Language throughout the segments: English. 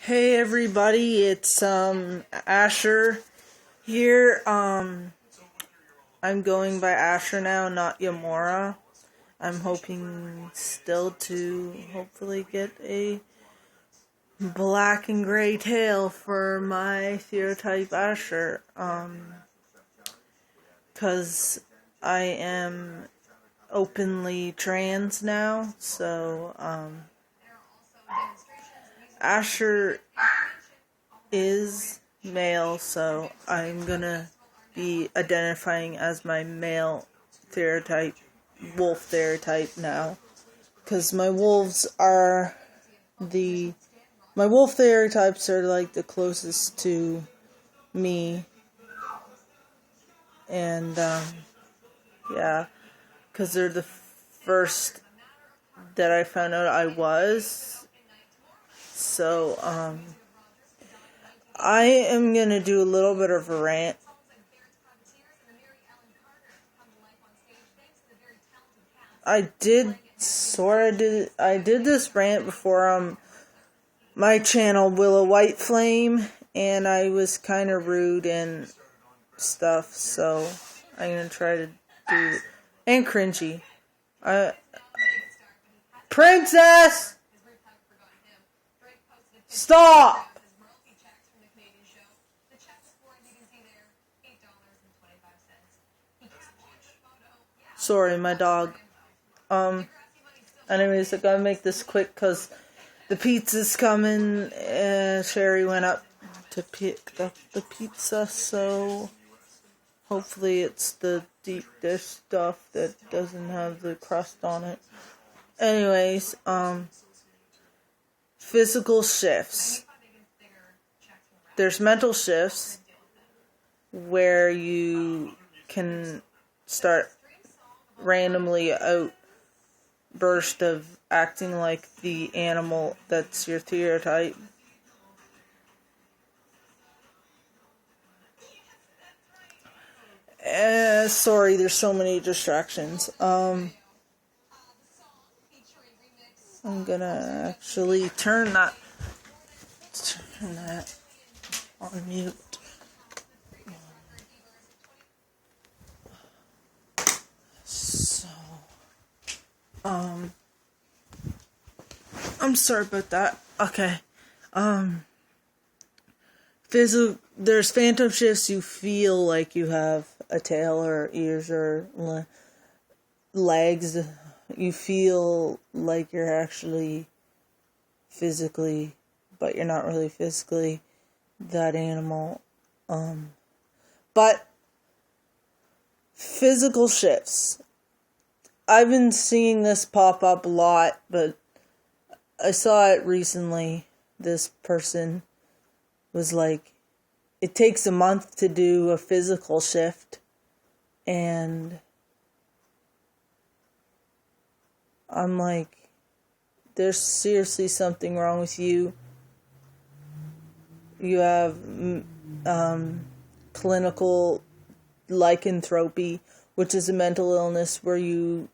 Hey everybody, it's Asher here. I'm going by Asher now, not Yamura. I'm hoping still to hopefully get a black and gray tail for my stereotype Asher. Cause I am openly trans now, so Asher is male, so I'm gonna be identifying as my male stereotype, wolf stereotype now, because my wolf stereotypes are like the closest to me, and yeah, because they're the first that I found out I was. So I am gonna do a little bit of a rant. I did this rant before on my channel, Willow White Flame, and I was kind of rude and stuff, so I'm gonna try to do, and cringy. Princess! Stop! Sorry, my dog. Anyways, I gotta make this quick because the pizza's coming. Sherry went up to pick up the pizza, so hopefully it's the deep dish stuff that doesn't have the crust on it. Anyways, physical shifts. There's mental shifts where you can start randomly outburst of acting like the animal that's your stereotype. Sorry, there's so many distractions. I'm gonna actually turn that on mute. So, I'm sorry about that. Okay. There's phantom shifts. You feel like you have a tail or ears or legs. You feel like you're actually physically, but you're not really physically that animal. But physical shifts. I've been seeing this pop up a lot, but I saw it recently. This person was like, it takes a month to do a physical shift, and I'm like, there's seriously something wrong with you. You have clinical lycanthropy, which is a mental illness where you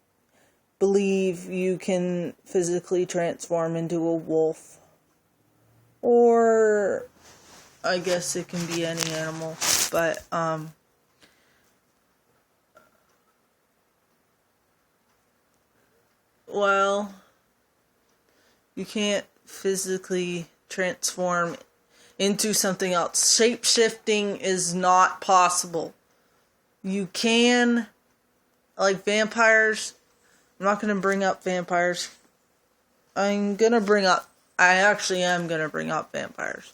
believe you can physically transform into a wolf. Or I guess it can be any animal, but well, you can't physically transform into something else. Shape-shifting is not possible. You can, like vampires. I'm not going to bring up vampires. I actually am going to bring up vampires.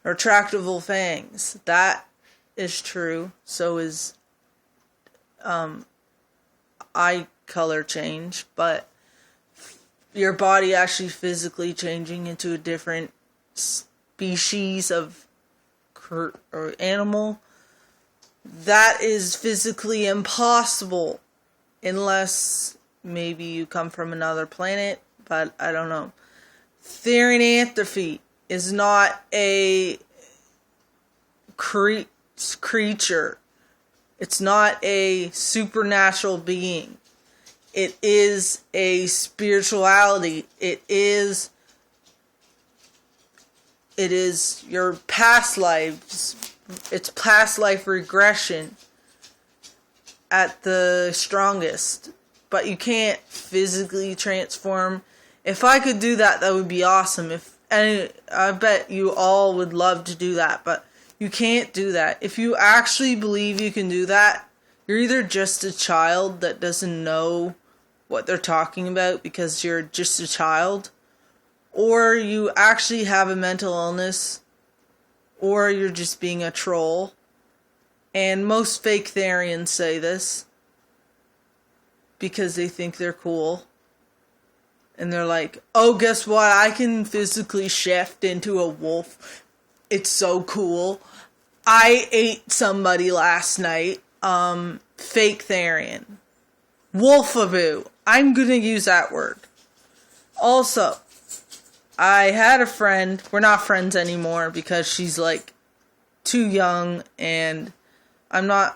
Retractable fangs. That is true. So is eye color change. But your body actually physically changing into a different species of or animal, that is physically impossible. Unless maybe you come from another planet, but I don't know. Theranthropy is not a creature. It's not a supernatural being. It is a spirituality. It is It is your past lives. It's past life regression at the strongest. But you can't physically transform. If I could do that, that would be awesome. And I bet you all would love to do that. But you can't do that. If you actually believe you can do that, you're either just a child that doesn't know what they're talking about because you're just a child, or you actually have a mental illness, or you're just being a troll. And most fake Therians say this because they think they're cool. And they're like, oh, guess what? I can physically shift into a wolf. It's so cool. I ate somebody last night. Fake Therian. Wolfaboo. I'm gonna use that word. Also, I had a friend. We're not friends anymore because she's like too young, and I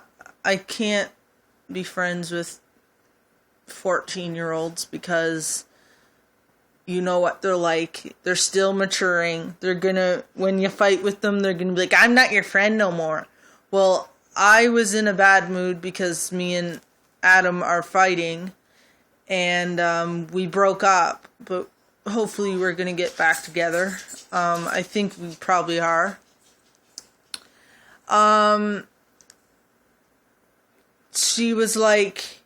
can't be friends with 14-year-olds because you know what they're like. They're still maturing. When you fight with them, they're gonna be like, I'm not your friend no more. Well, I was in a bad mood because me and Adam are fighting, and we broke up, but hopefully we're gonna get back together. I think we probably are. She was like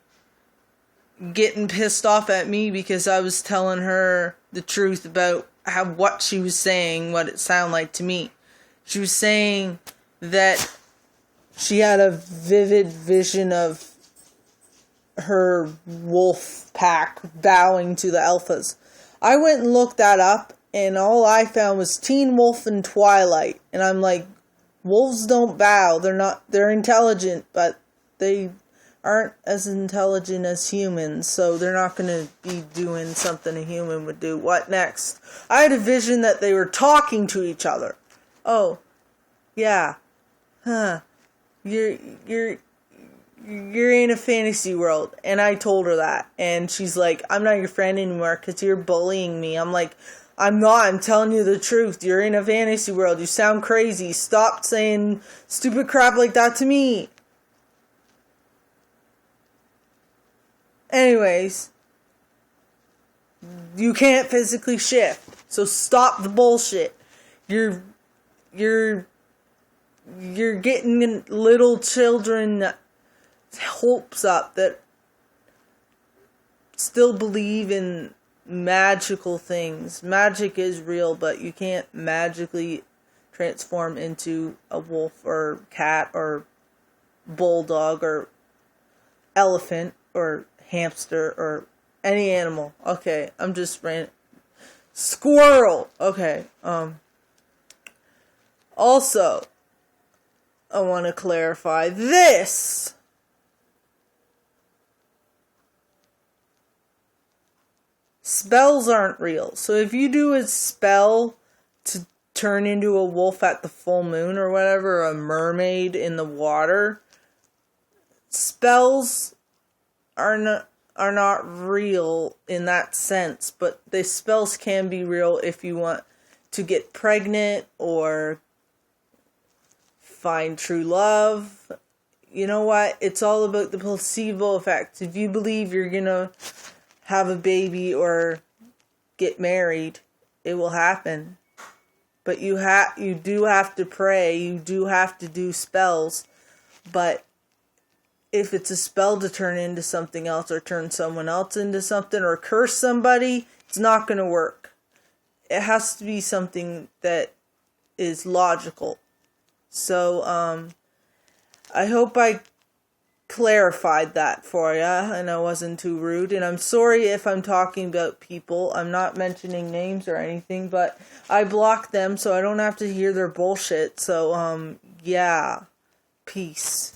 getting pissed off at me because I was telling her the truth about what she was saying, what it sounded like to me. She was saying that she had a vivid vision of her wolf pack bowing to the alphas. I went and looked that up, and all I found was Teen Wolf and Twilight. And I'm like, wolves don't bow. They're intelligent, but they aren't as intelligent as humans, so they're not going to be doing something a human would do. What next? I had a vision that they were talking to each other. Oh, yeah. Huh. You're in a fantasy world. And I told her that. And she's like, I'm not your friend anymore because you're bullying me. I'm like, I'm not. I'm telling you the truth. You're in a fantasy world. You sound crazy. Stop saying stupid crap like that to me. Anyways, you can't physically shift. So stop the bullshit. You're getting little children hopes up that still believe in magical things. Magic is real, but you can't magically transform into a wolf or cat or bulldog or elephant or hamster or any animal. Okay, I'm just squirrel. Okay. Also, I want to clarify this. Spells aren't real. So if you do a spell to turn into a wolf at the full moon or whatever, or a mermaid in the water, spells are not real in that sense, but the spells can be real if you want to get pregnant or find true love. You know what? It's all about the placebo effect. If you believe you're gonna have a baby or get married, it will happen. But you do have to pray. You do have to do spells. But if it's a spell to turn into something else or turn someone else into something or curse somebody, it's not going to work. It has to be something that is logical. So, I hope I clarified that for you and I wasn't too rude. And I'm sorry if I'm talking about people. I'm not mentioning names or anything, but I blocked them so I don't have to hear their bullshit. So, yeah. Peace.